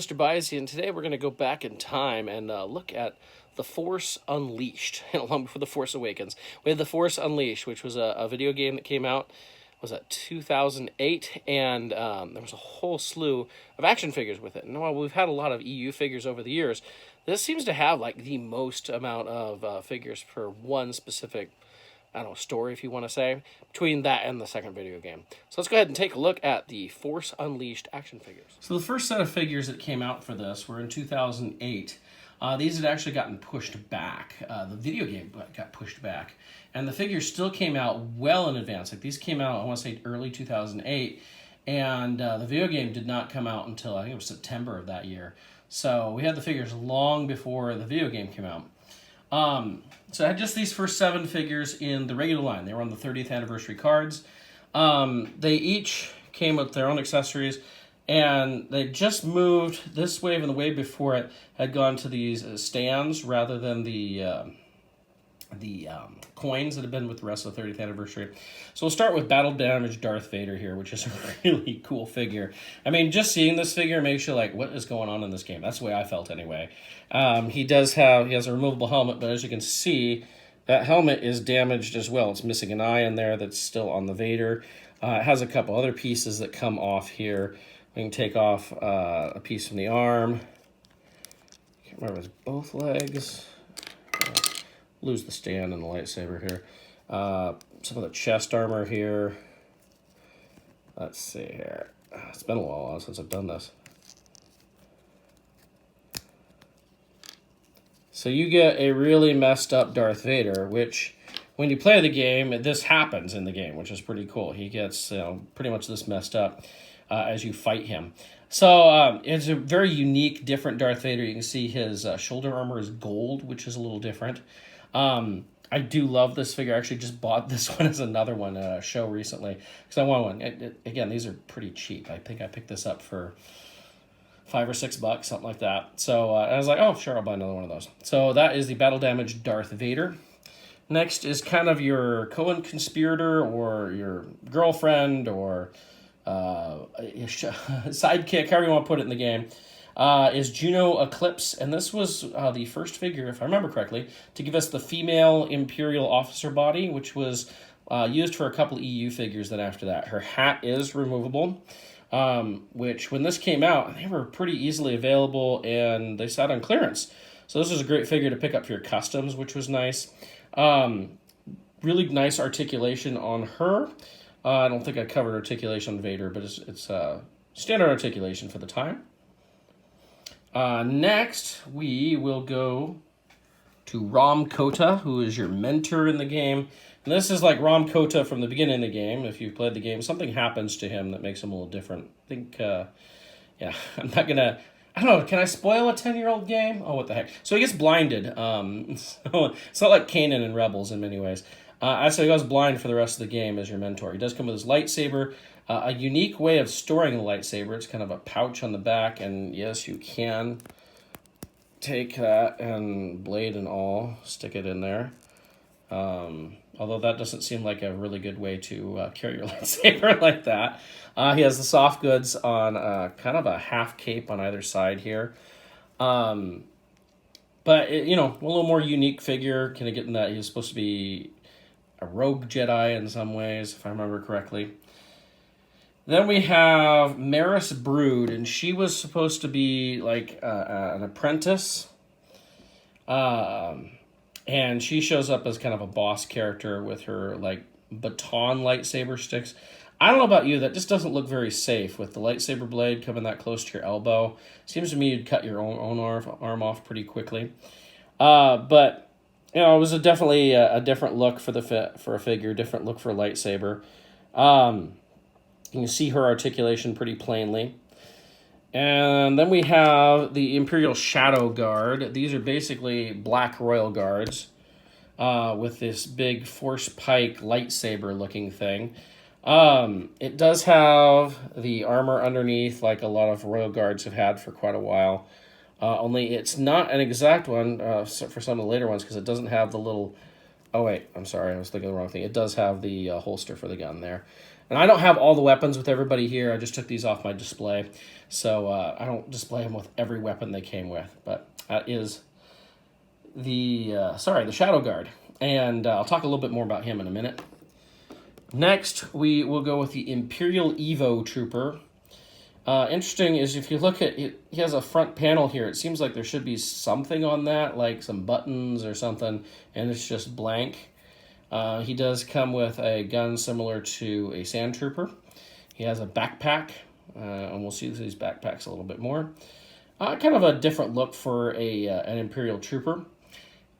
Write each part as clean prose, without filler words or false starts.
MrByZ, and today we're going to go back in time and look at The Force Unleashed, long before The Force Awakens. We had The Force Unleashed, which was a video game that came out, was that 2008, and there was a whole slew of action figures with it. And while we've had a lot of EU figures over the years, this seems to have like the most amount of figures for one specific, I don't know, story, if you want to say, between that and the second video game. So let's go ahead and take a look at the Force Unleashed action figures. So the first set of figures that came out for this were in 2008. These had actually gotten pushed back. The video game got pushed back. And the figures still came out well in advance. Like these came out, I want to say, early 2008. And the video game did not come out until, I think it was September of that year. So we had the figures long before the video game came out. So I had just these first 7 figures in the regular line. They were on the 30th anniversary cards. They each came with their own accessories, and they just moved. This wave and the wave before it had gone to these stands rather than the coins that have been with the rest of the 30th anniversary. So we'll start with Battle Damage Darth Vader here, which is a really cool figure. I mean, just seeing this figure makes you like, what is going on in this game? That's the way I felt anyway. He has a removable helmet, but as you can see, that helmet is damaged as well. It's missing an eye in there that's still on the Vader. It has a couple other pieces that come off here. We can take off a piece from the arm. Can't remember if it's both legs. Lose the stand and the lightsaber here. Some of the chest armor here. Let's see here. It's been a while since I've done this. So you get a really messed up Darth Vader, which when you play the game, this happens in the game, which is pretty cool. He gets pretty much this messed up as you fight him. So it's a very unique, different Darth Vader. You can see his shoulder armor is gold, which is a little different. I do love this figure. I actually just bought this one as another one at a show recently because I want one. Again, these are pretty cheap. I think I picked this up for $5 or $6, something like that. So I was like, oh, sure, I'll buy another one of those. So that is the Battle Damage Darth Vader. Next is kind of your co-conspirator or your girlfriend or sidekick, however you want to put it in the game. Is Juno Eclipse, and this was the first figure, if I remember correctly, to give us the female Imperial officer body, which was used for a couple of EU figures then after that. Her hat is removable, which when this came out, they were pretty easily available, and they sat on clearance. So this was a great figure to pick up for your customs, which was nice. Really nice articulation on her. I don't think I covered articulation on Vader, but it's standard articulation for the time. Next, we will go to Rom Kota, who is your mentor in the game. And this is like Rom Kota from the beginning of the game. If you've played the game, something happens to him that makes him a little different. I think, yeah, I'm not going to... I don't know, can I spoil a 10-year-old game? Oh, what the heck. So he gets blinded. So it's not like Kanan in Rebels in many ways. So he goes blind for the rest of the game as your mentor. He does come with his lightsaber. A unique way of storing the lightsaber. It's kind of a pouch on the back, and yes, you can take that and blade and all, stick it in there. Although that doesn't seem like a really good way to carry your lightsaber like that. He has the soft goods on kind of a half cape on either side here. But, a little more unique figure. Kind of getting that he's supposed to be a rogue Jedi in some ways, if I remember correctly. Then we have Maris Brood, and she was supposed to be like an apprentice. And she shows up as kind of a boss character with her like baton lightsaber sticks. I don't know about you, that just doesn't look very safe with the lightsaber blade coming that close to your elbow. Seems to me you'd cut your own arm off pretty quickly. But it was definitely a different look for a figure, different look for a lightsaber. You can see her articulation pretty plainly. And then we have the Imperial Shadow Guard. These are basically black royal guards with this big force pike lightsaber looking thing. It does have the armor underneath like a lot of royal guards have had for quite a while. Only it's not an exact one for some of the later ones because it doesn't have the little... Oh, wait, I'm sorry, I was thinking of the wrong thing. It does have the holster for the gun there. And I don't have all the weapons with everybody here. I just took these off my display. So I don't display them with every weapon they came with. But that is the Shadow Guard. And I'll talk a little bit more about him in a minute. Next, we will go with the Imperial Evo Trooper. Interesting is if you look at it, he has a front panel here. It seems like there should be something on that, like some buttons or something, and it's just blank. He does come with a gun similar to a Sand Trooper. He has a backpack, and we'll see these backpacks a little bit more. Kind of a different look for an Imperial Trooper.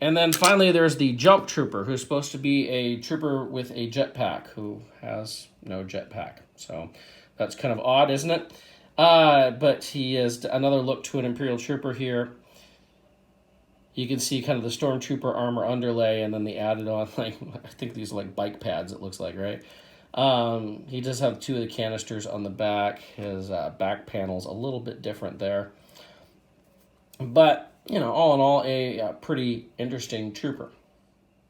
And then finally, there's the Jump Trooper, who's supposed to be a trooper with a jetpack, who has no jetpack. So that's kind of odd, isn't it? But he is another look to an Imperial Trooper here. You can see kind of the Stormtrooper armor underlay, and then they added on, like, I think these are like bike pads, it looks like, right? He does have 2 of the canisters on the back. His back panel's a little bit different there. But, you know, all in all, a pretty interesting trooper.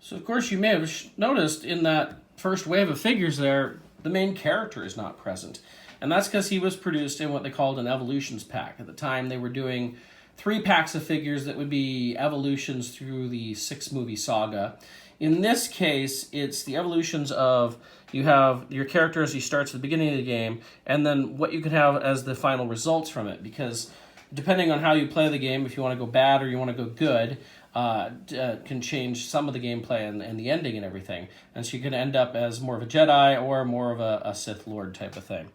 So, of course, you may have noticed in that first wave of figures there, the main character is not present. And that's because he was produced in what they called an Evolutions pack. At the time, they were doing 3 packs of figures that would be evolutions through the 6-movie saga. In this case, it's the evolutions of, you have your character as he starts at the beginning of the game, and then what you could have as the final results from it. Because depending on how you play the game, if you want to go bad or you want to go good, can change some of the gameplay and the ending and everything. And so you can end up as more of a Jedi or more of a Sith Lord type of thing.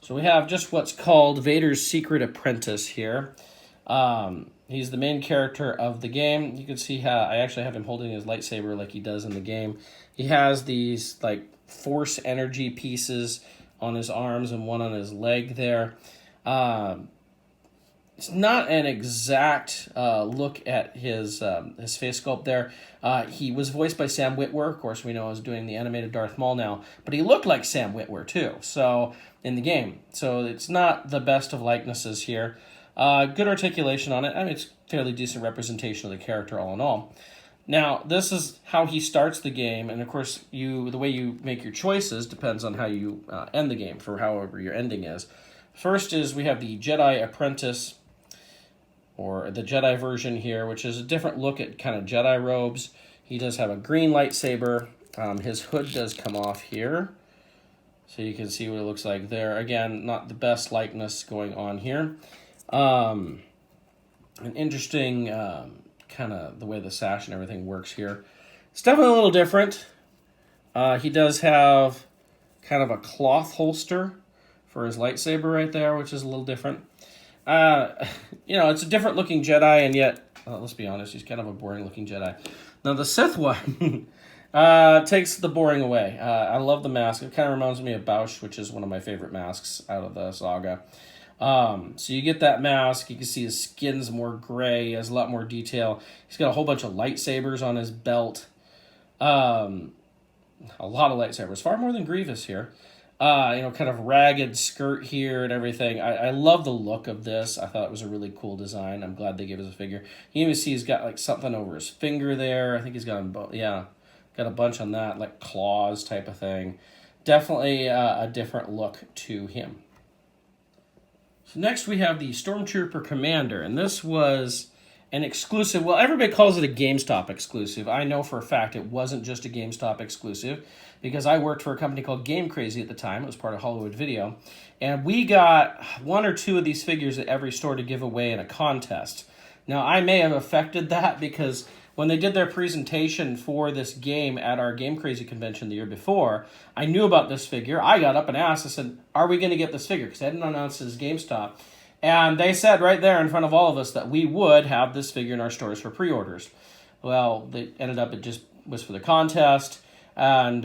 So we have just what's called Vader's Secret Apprentice here. He's the main character of the game. You can see how I actually have him holding his lightsaber like he does in the game. He has these like force energy pieces on his arms and one on his leg there. It's not an exact look at his face sculpt there. He was voiced by Sam Witwer. Of course, we know he's doing the animated Darth Maul now. But he looked like Sam Witwer, too, so in the game. So it's not the best of likenesses here. Good articulation on it. I mean, it's fairly decent representation of the character all in all. Now, this is how he starts the game, and of course, the way you make your choices depends on how you end the game, for however your ending is. First is we have the Jedi Apprentice, or the Jedi version here, which is a different look at kind of Jedi robes. He does have a green lightsaber. His hood does come off here, so you can see what it looks like there. Again, not the best likeness going on here. An interesting kind of the way the sash and everything works here. It's definitely a little different. He does have kind of a cloth holster for his lightsaber right there, which is a little different. You know, it's a different looking Jedi, and yet, let's be honest, he's kind of a boring looking Jedi. Now, the Sith one takes the boring away. I love the mask. It kind of reminds me of Bausch, which is one of my favorite masks out of the saga. So you get that mask. You can see his skin's more gray. He has a lot more detail. He's got a whole bunch of lightsabers on his belt. A lot of lightsabers, far more than Grievous here. You know, kind of ragged skirt here and everything. I love the look of this. I thought it was a really cool design. I'm glad they gave us a figure. You even see he's got like something over his finger there. I think he's got got a bunch on that, like claws type of thing. Definitely a different look to him. So next we have the Stormtrooper Commander, and this was an exclusive. Well, everybody calls it a GameStop exclusive. I know for a fact it wasn't just a GameStop exclusive, because I worked for a company called Game Crazy at the time. It was part of Hollywood Video. And we got 1 or 2 of these figures at every store to give away in a contest. Now, I may have affected that because when they did their presentation for this game at our Game Crazy convention the year before, I knew about this figure. I got up and asked, I said, are we going to get this figure? Because they hadn't announced it as GameStop. And they said right there in front of all of us that we would have this figure in our stores for pre-orders. Well, they ended up, it just was for the contest. And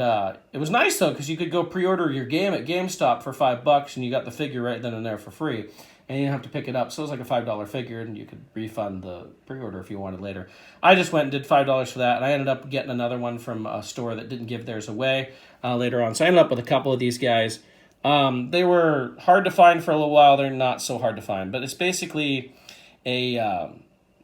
it was nice, though, because you could go pre-order your game at GameStop for $5, and you got the figure right then and there for free. And you didn't have to pick it up. So it was like a $5 figure, and you could refund the pre-order if you wanted later. I just went and did $5 for that, and I ended up getting another one from a store that didn't give theirs away later on. So I ended up with a couple of these guys. They were hard to find for a little while. They're not so hard to find. But it's basically a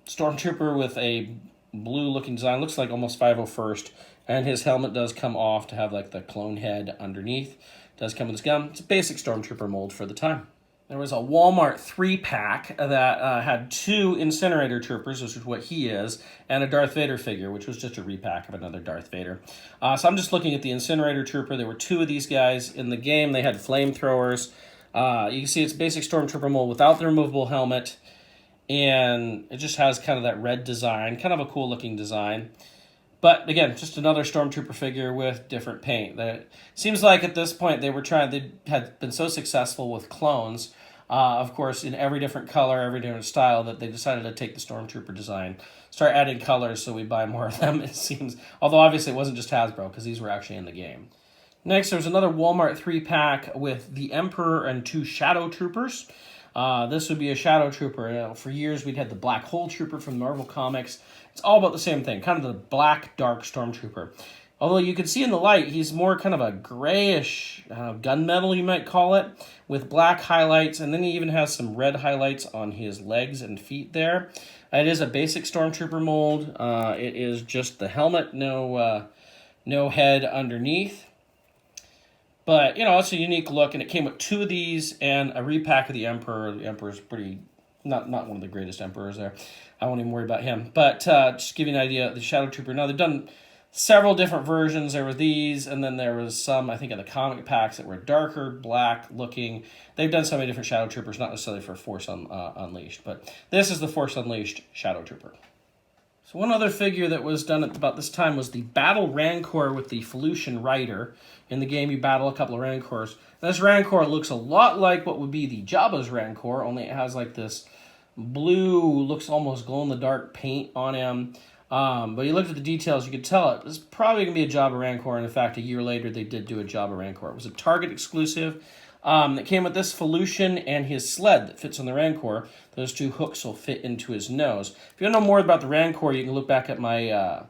Stormtrooper with a blue-looking design. Looks like almost 501st. And his helmet does come off to have like the clone head underneath. Does come with this gun. It's a basic Stormtrooper mold for the time. There was a Walmart 3-pack that had 2 Incinerator Troopers, which is what he is, and a Darth Vader figure, which was just a repack of another Darth Vader. So I'm just looking at the Incinerator Trooper. There were 2 of these guys in the game. They had flamethrowers. You can see it's basic Stormtrooper mold without the removable helmet, and it just has kind of that red design, kind of a cool looking design. But again, just another Stormtrooper figure with different paint. It seems like at this point they had been so successful with clones, of course, in every different color, every different style, that they decided to take the Stormtrooper design, start adding colors so we buy more of them, it seems. Although obviously it wasn't just Hasbro, because these were actually in the game. Next, there's another Walmart 3-pack with the Emperor and 2 Shadow Troopers. This would be a Shadow Trooper. For years, we'd had the Black Hole Trooper from Marvel Comics. It's all about the same thing, kind of the black, dark Stormtrooper. Although you can see in the light, he's more kind of a grayish gunmetal, you might call it, with black highlights, and then he even has some red highlights on his legs and feet there. It is a basic Stormtrooper mold. It is just the helmet, no head underneath. But, you know, it's a unique look, and it came with 2 of these and a repack of the Emperor. The Emperor's pretty, not one of the greatest Emperors there. I won't even worry about him. But just to give you an idea, the Shadow Trooper, now they've done several different versions. There were these, and then there was some, I think, in the comic packs that were darker, black looking. They've done so many different Shadow Troopers, not necessarily for Force Unleashed, but this is the Force Unleashed Shadow Trooper. So one other figure that was done at about this time was the Battle Rancor with the Felucian Rider. In the game, you battle a couple of Rancors. And this Rancor looks a lot like what would be the Jabba's Rancor, only it has like this blue, looks almost glow-in-the-dark paint on him. But you looked at the details, you could tell it was probably going to be a Jabba Rancor, and in fact, a year later, they did do a Jabba Rancor. It was a Target exclusive. That came with this Felucian and his sled that fits on the Rancor. Those 2 hooks will fit into his nose. If you want to know more about the Rancor, you can look back at my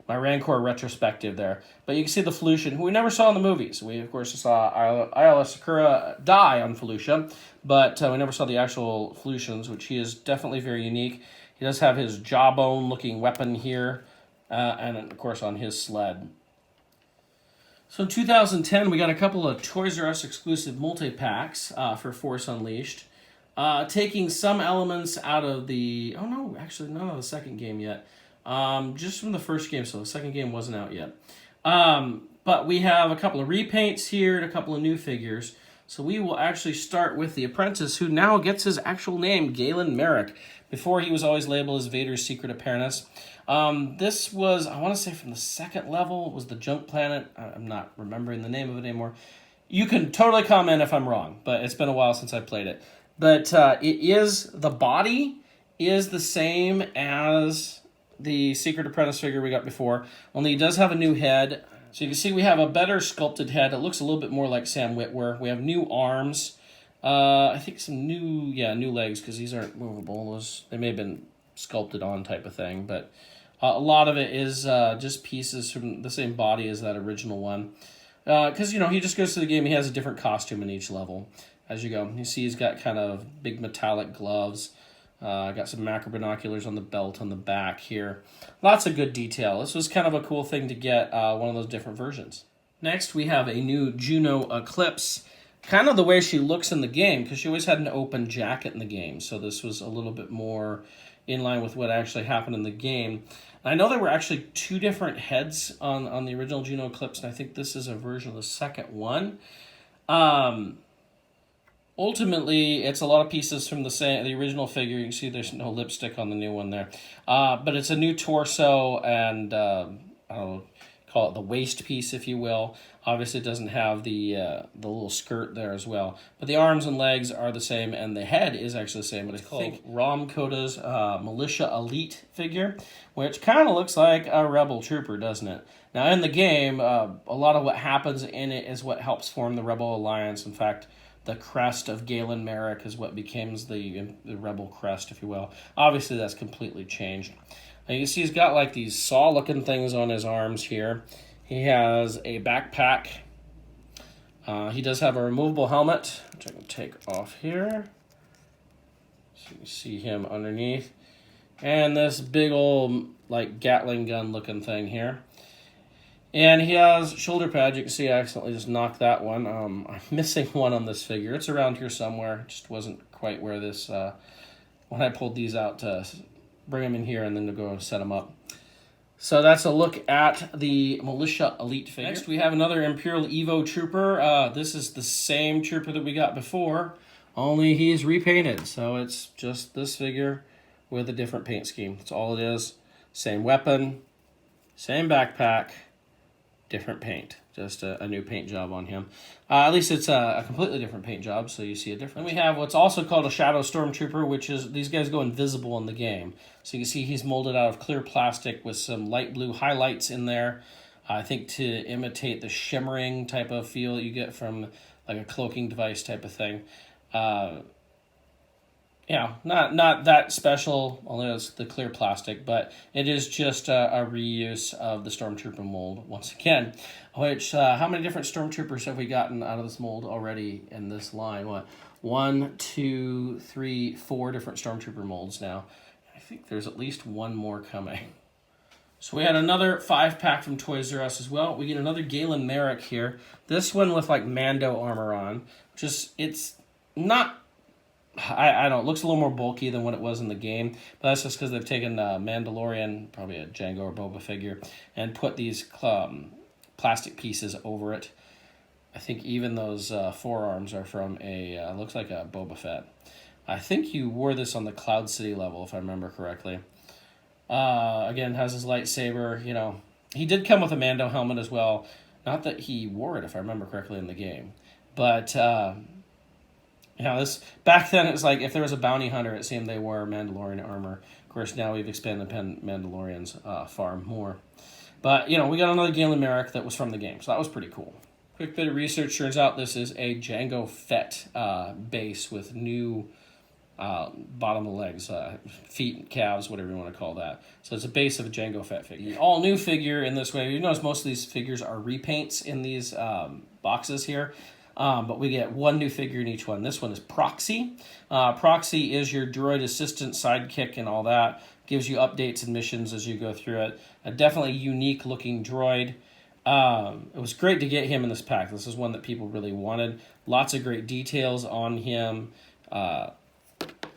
my Rancor retrospective there. But you can see the Felucian, who we never saw in the movies. We, of course, saw Ayla Secura die on Felucia, but we never saw the actual Felucians, which he is definitely very unique. He does have his jawbone-looking weapon here, and, of course, on his sled. So in 2010, we got a couple of Toys R Us exclusive multi-packs for Force Unleashed, taking some elements out of the... Oh, no, actually, none of the second game yet. Just from the first game, so the second game wasn't out yet. But we have a couple of repaints here and a couple of new figures. So we will actually start with the Apprentice, who now gets his actual name, Galen Merrick. Before, he was always labeled as Vader's Secret Apprentice. This was, I want to say, from the second level. It was the Junk Planet. I'm not remembering the name of it anymore. You can totally comment if I'm wrong, but it's been a while since I played it. But the body is the same as the Secret Apprentice figure we got before, only he does have a new head. So you can see we have a better sculpted head. It looks a little bit more like Sam Witwer. We have new arms. I think some new legs, because these aren't movable. They may have been sculpted on type of thing, but a lot of it is just pieces from the same body as that original one. Because, you know, he just goes through the game. He has a different costume in each level as you go. You see he's got kind of big metallic gloves. Got some macro binoculars on the belt on the back here. Lots of good detail. This was kind of a cool thing to get one of those different versions. Next, we have a new Juno Eclipse. Kind of the way she looks in the game, because she always had an open jacket in the game. So this was a little bit more in line with what actually happened in the game. And I know there were actually 2 different heads on the original Juno Eclipse, and I think this is a version of the second one. Ultimately, it's a lot of pieces from the original figure. You can see there's no lipstick on the new one there. But it's a new torso and, I don't know, call it the waist piece, if you will. Obviously, it doesn't have the little skirt there as well. But the arms and legs are the same, and the head is actually the same. But it's called Rom Koda's Militia Elite figure, which kind of looks like a Rebel Trooper, doesn't it? Now, in the game, a lot of what happens in it is what helps form the Rebel Alliance. In fact, the crest of Galen Merrick is what becomes the Rebel crest, if you will. Obviously, that's completely changed. Now, you can see he's got like these saw-looking things on his arms here. He has a backpack. He does have a removable helmet, which I can take off here. So you can see him underneath. And this big old like Gatling gun looking thing here. And he has shoulder pads. You can see I accidentally just knocked that one. I'm missing one on this figure. It's around here somewhere. Just wasn't quite where this, when I pulled these out to bring them in here and then to go set them up. So that's a look at the Militia Elite figure. Next we have another Imperial Evo Trooper. This is the same Trooper that we got before, only he's repainted. So it's just this figure with a different paint scheme. That's all it is. Same weapon, same backpack, different paint. Just a new paint job on him. At least it's a completely different paint job, so you see a difference. Then we have what's also called a Shadow Stormtrooper, which is, these guys go invisible in the game. So you can see he's molded out of clear plastic with some light blue highlights in there. I think to imitate the shimmering type of feel you get from like a cloaking device type of thing. Yeah, not that special, only it's the clear plastic, but it is just a reuse of the Stormtrooper mold once again. Which, how many different Stormtroopers have we gotten out of this mold already in this line? What, 1, 2, 3, 4 different Stormtrooper molds now. I think there's at least one more coming. So we had another 5-pack from Toys R Us as well. We get another Galen Merrick here. This one with like Mando armor on. Just, it's not... I don't know, it looks a little more bulky than what it was in the game, but that's just because they've taken Mandalorian, probably a Jango or Boba figure, and put these plastic pieces over it. I think even those forearms are from a, looks like a Boba Fett. I think you wore this on the Cloud City level, if I remember correctly. Again, has his lightsaber, you know. He did come with a Mando helmet as well. Not that he wore it, if I remember correctly, in the game. But... you know, this back then it was like if there was a bounty hunter, it seemed they wore Mandalorian armor. Of course, now we've expanded upon Mandalorians far more. But, you know, we got another Galen Merrick that was from the game, so that was pretty cool. Quick bit of research, turns out this is a Jango Fett base with new bottom of the legs, feet, calves, whatever you want to call that. So it's a base of a Jango Fett figure. All new figure in this way. You notice most of these figures are repaints in these boxes here. But we get one new figure in each one. This one is Proxy. Proxy is your droid assistant, sidekick, and all that. Gives you updates and missions as you go through it. A definitely unique looking droid. It was great to get him in this pack. This is one that people really wanted. Lots of great details on him.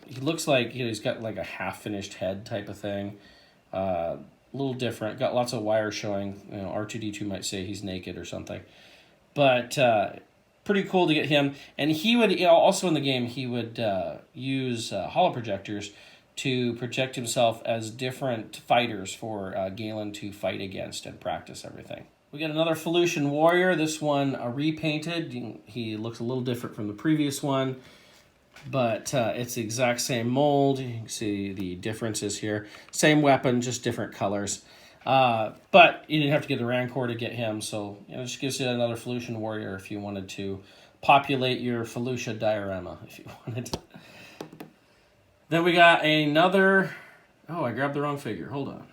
He looks like, you know, he's got like a half-finished head type of thing. A little different. Got lots of wires showing. You know, R2-D2 might say he's naked or something. But... pretty cool to get him, and he would, you know, also in the game he would use holoprojectors to project himself as different fighters for Galen to fight against and practice everything. We got another Felucian Warrior, this one repainted. He looks a little different from the previous one, but it's the exact same mold. You can see the differences here. Same weapon, just different colors. But you didn't have to get the Rancor to get him, so you know, it just gives you another Felucian Warrior if you wanted to populate your Felucia diorama, if you wanted. Then we got another... Oh, I grabbed the wrong figure. Hold on.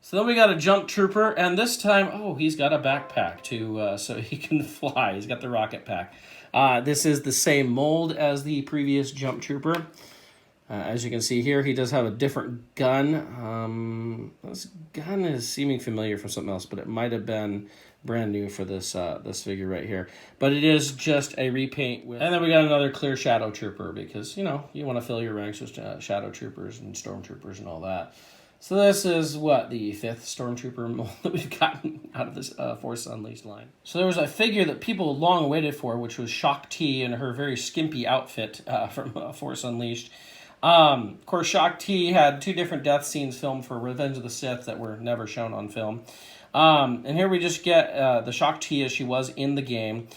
So then we got a Jump Trooper, and this time, oh, he's got a backpack to so he can fly. He's got the rocket pack. This is the same mold as the previous Jump Trooper. As you can see here, he does have a different gun. This gun is seeming familiar from something else, but it might have been brand new for this this figure right here. But it is just a repaint. And then we got another clear Shadow Trooper because, you know, you want to fill your ranks with Shadow Troopers and Stormtroopers and all that. So this is, what, the 5th Stormtrooper mold that we've gotten out of this Force Unleashed line. So there was a figure that people long waited for, which was Shaak T in her very skimpy outfit from Force Unleashed. Of course, Shaak T had 2 different death scenes filmed for Revenge of the Sith that were never shown on film. And here we just get the Shaak T as she was in the game.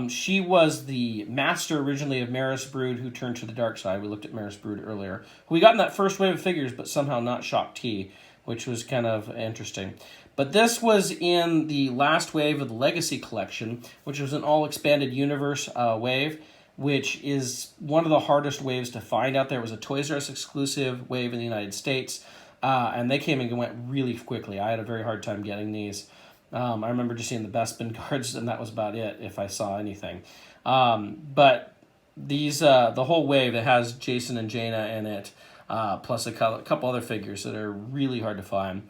She was the master originally of Maris Brood who turned to the dark side. We looked at Maris Brood earlier. We got in that first wave of figures, but somehow not Shaak T, which was kind of interesting. But this was in the last wave of the Legacy Collection, which was an all-expanded universe wave, which is one of the hardest waves to find out there. It was a Toys R Us exclusive wave in the United States, and they came and went really quickly. I had a very hard time getting these. I remember just seeing the Bespin cards, and that was about it if I saw anything. But these, the whole wave, it has Jason and Jaina in it, plus a couple other figures that are really hard to find.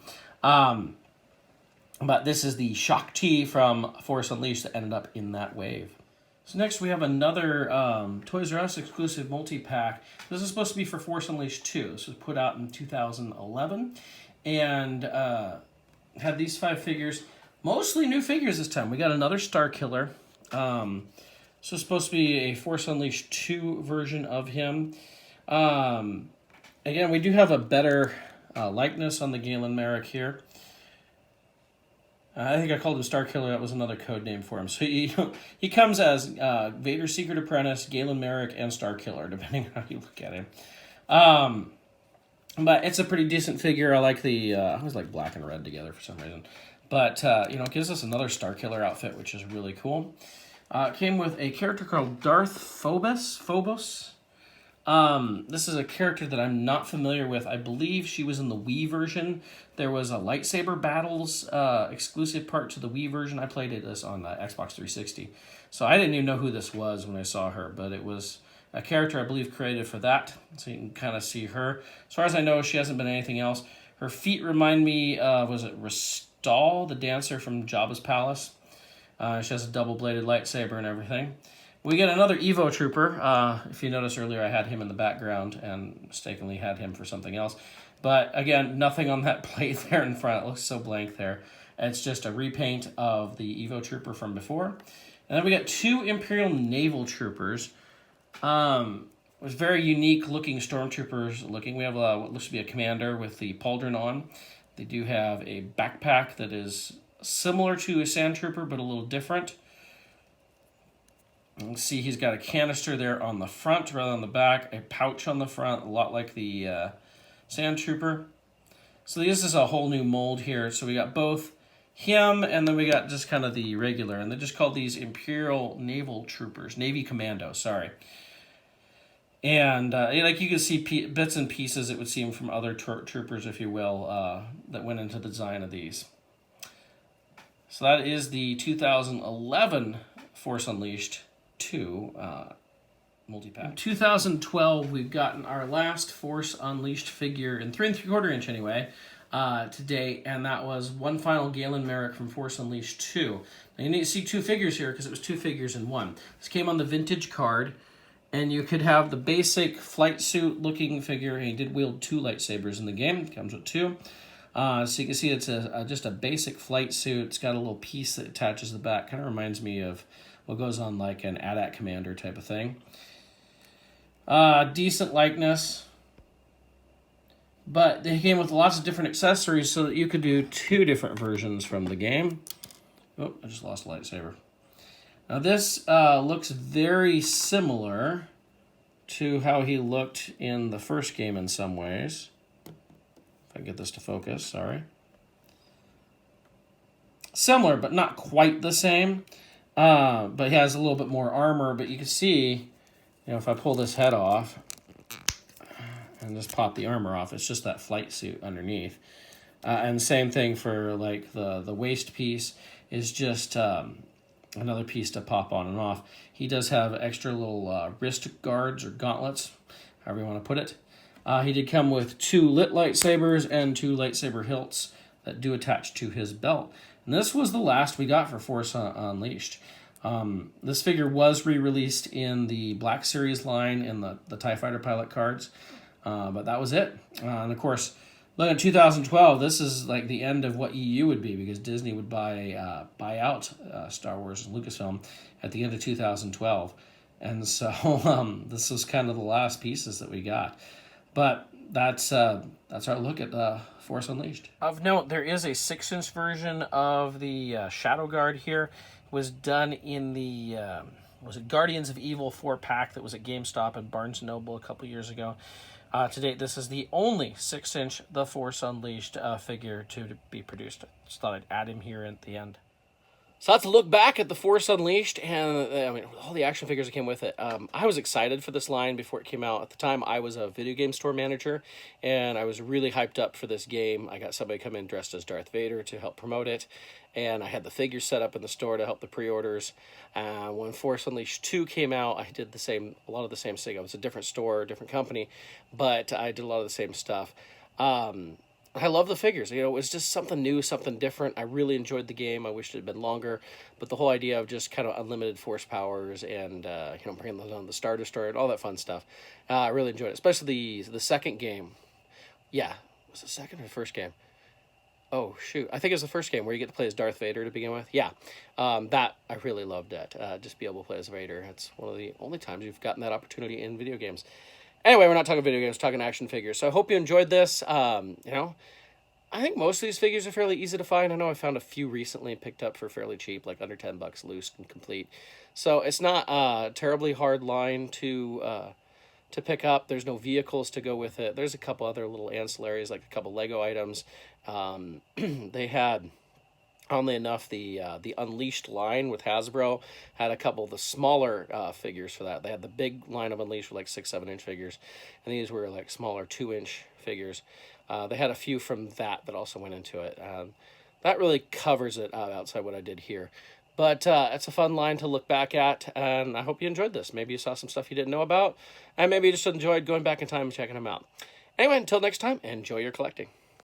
But this is the Shaak T from Force Unleashed that ended up in that wave. So next we have another Toys R Us exclusive multi-pack. This is supposed to be for Force Unleashed 2. This was put out in 2011. And had these 5 figures. Mostly new figures this time. We got another Star Killer. So it's supposed to be a Force Unleashed 2 version of him. Again, we do have a better likeness on the Galen Merrick here. I think I called him Star Killer. That was another code name for him. So he comes as Vader's Secret Apprentice, Galen Merrick, and Star Killer, depending on how you look at him. But it's a pretty decent figure. I like the... I always like black and red together for some reason. But, it gives us another Star Killer outfit, which is really cool. It came with a character called Darth Phobos. This is a character that I'm not familiar with. I believe she was in the Wii version. There was a lightsaber battles exclusive part to the Wii version. I played this on Xbox 360. So I didn't even know who this was when I saw her, but it was a character I believe created for that. So you can kind of see her. As far as I know, she hasn't been anything else. Her feet remind me of, was it Rastal, the dancer from Jabba's Palace? She has a double-bladed lightsaber and everything. We get another Evo Trooper. If you notice earlier, I had him in the background and mistakenly had him for something else. But again, nothing on that plate there in front. It looks so blank there. It's just a repaint of the Evo Trooper from before. And then we got 2 Imperial Naval Troopers. It was very unique looking stormtroopers looking. We have what looks to be a commander with the pauldron on. They do have a backpack that is similar to a sand trooper, but a little different. You can see he's got a canister there on the front rather than the back, a pouch on the front, a lot like the sand trooper. So this is a whole new mold here. So we got both him and then we got just kind of the regular, and they're just called these Imperial Naval Troopers, Navy Commando, sorry. And like you can see bits and pieces, it would seem, from other troopers, if you will, that went into the design of these. So that is the 2011 Force Unleashed 2 multi-pack. In 2012, we've gotten our last Force Unleashed figure, in 3 3/4 inch anyway, to date, and that was one final Galen Merrick from Force Unleashed 2. Now you need to see 2 figures here because it was 2 figures in one. This came on the vintage card, and you could have the basic flight suit looking figure, and he did wield 2 lightsabers in the game. It comes with 2. So you can see it's just a basic flight suit. It's got a little piece that attaches the back. Kind of reminds me of what goes on like an AT-AT commander type of thing. Decent likeness. But they came with lots of different accessories so that you could do 2 different versions from the game. Oh, I just lost a lightsaber. Now this looks very similar to how he looked in the first game in some ways. If I get this to focus, sorry. Similar, but not quite the same. But he has a little bit more armor, but you can see, if I pull this head off and just pop the armor off, it's just that flight suit underneath. And same thing for like the waist piece is just another piece to pop on and off. He does have extra little wrist guards or gauntlets, however you want to put it. He did come with 2 lit lightsabers and 2 lightsaber hilts that do attach to his belt. And this was the last we got for Force Unleashed. This figure was re-released in the Black Series line in the TIE Fighter pilot cards. But that was it. And of course, look at 2012, this is like the end of what EU would be, because Disney would buy out Star Wars and Lucasfilm at the end of 2012. And so this was kind of the last pieces that we got. But that's our look at Force Unleashed. Of note, there is a 6-inch version of the Shadow Guard here. It was done in the Guardians of Evil 4-pack that was at GameStop and Barnes & Noble a couple years ago. To date, this is the only 6-inch The Force Unleashed figure to be produced. Just thought I'd add him here at the end. So that's a look back at The Force Unleashed, and all the action figures that came with it. I was excited for this line before it came out. At the time, I was a video game store manager, and I was really hyped up for this game. I got somebody come in dressed as Darth Vader to help promote it, and I had the figures set up in the store to help the pre-orders. When Force Unleashed 2 came out, I did a lot of the same thing. It was a different store, different company, but I did a lot of the same stuff. I love the figures. You know, it was just something new, something different. I really enjoyed the game. I wish it had been longer, but the whole idea of just kind of unlimited force powers and you know, bringing them on the Star Destroyer and all that fun stuff, I really enjoyed it. Especially the second game. Yeah, was it the second or the first game? Oh shoot, I think it was the first game where you get to play as Darth Vader to begin with. Yeah, that I really loved it. Just be able to play as Vader. It's one of the only times you've gotten that opportunity in video games. Anyway, we're not talking video games, we're talking action figures. So I hope you enjoyed this. You know, I think most of these figures are fairly easy to find. I know I found a few recently picked up for fairly cheap, like under $10 loose and complete. So it's not a terribly hard line to pick up. There's no vehicles to go with it. There's a couple other little ancillaries, like a couple Lego items. They had, oddly enough, the Unleashed line with Hasbro had a couple of the smaller figures for that. They had the big line of Unleashed with like 6-7 inch figures, and these were like smaller 2-inch figures. They had a few from that also went into it. That really covers it outside what I did here. But it's a fun line to look back at, and I hope you enjoyed this. Maybe you saw some stuff you didn't know about, and maybe you just enjoyed going back in time and checking them out. Anyway, until next time, enjoy your collecting.